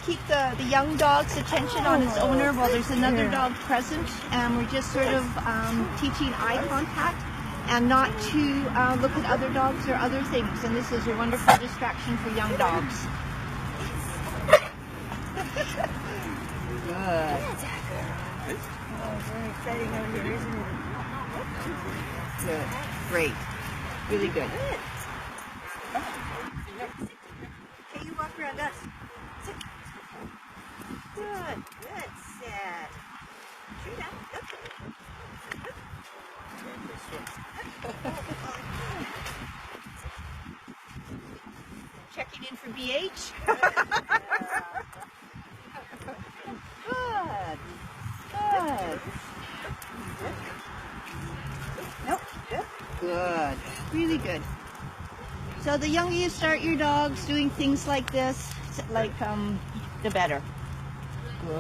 keep the young dog's attention on its owner while there's another dog present, and we're just sort of teaching eye contact and not to look at other dogs or other things, and this is a wonderful distraction for young dogs. Good. Oh, very exciting over here, isn't it? Good. Great. Really good. Okay, you walk around us. Sit. Good. Good. Sit. True now. Checking in for BH. Good. Good. Nope. Good. Good. Really good. So the younger you start your dogs doing things like this, like the better. Good.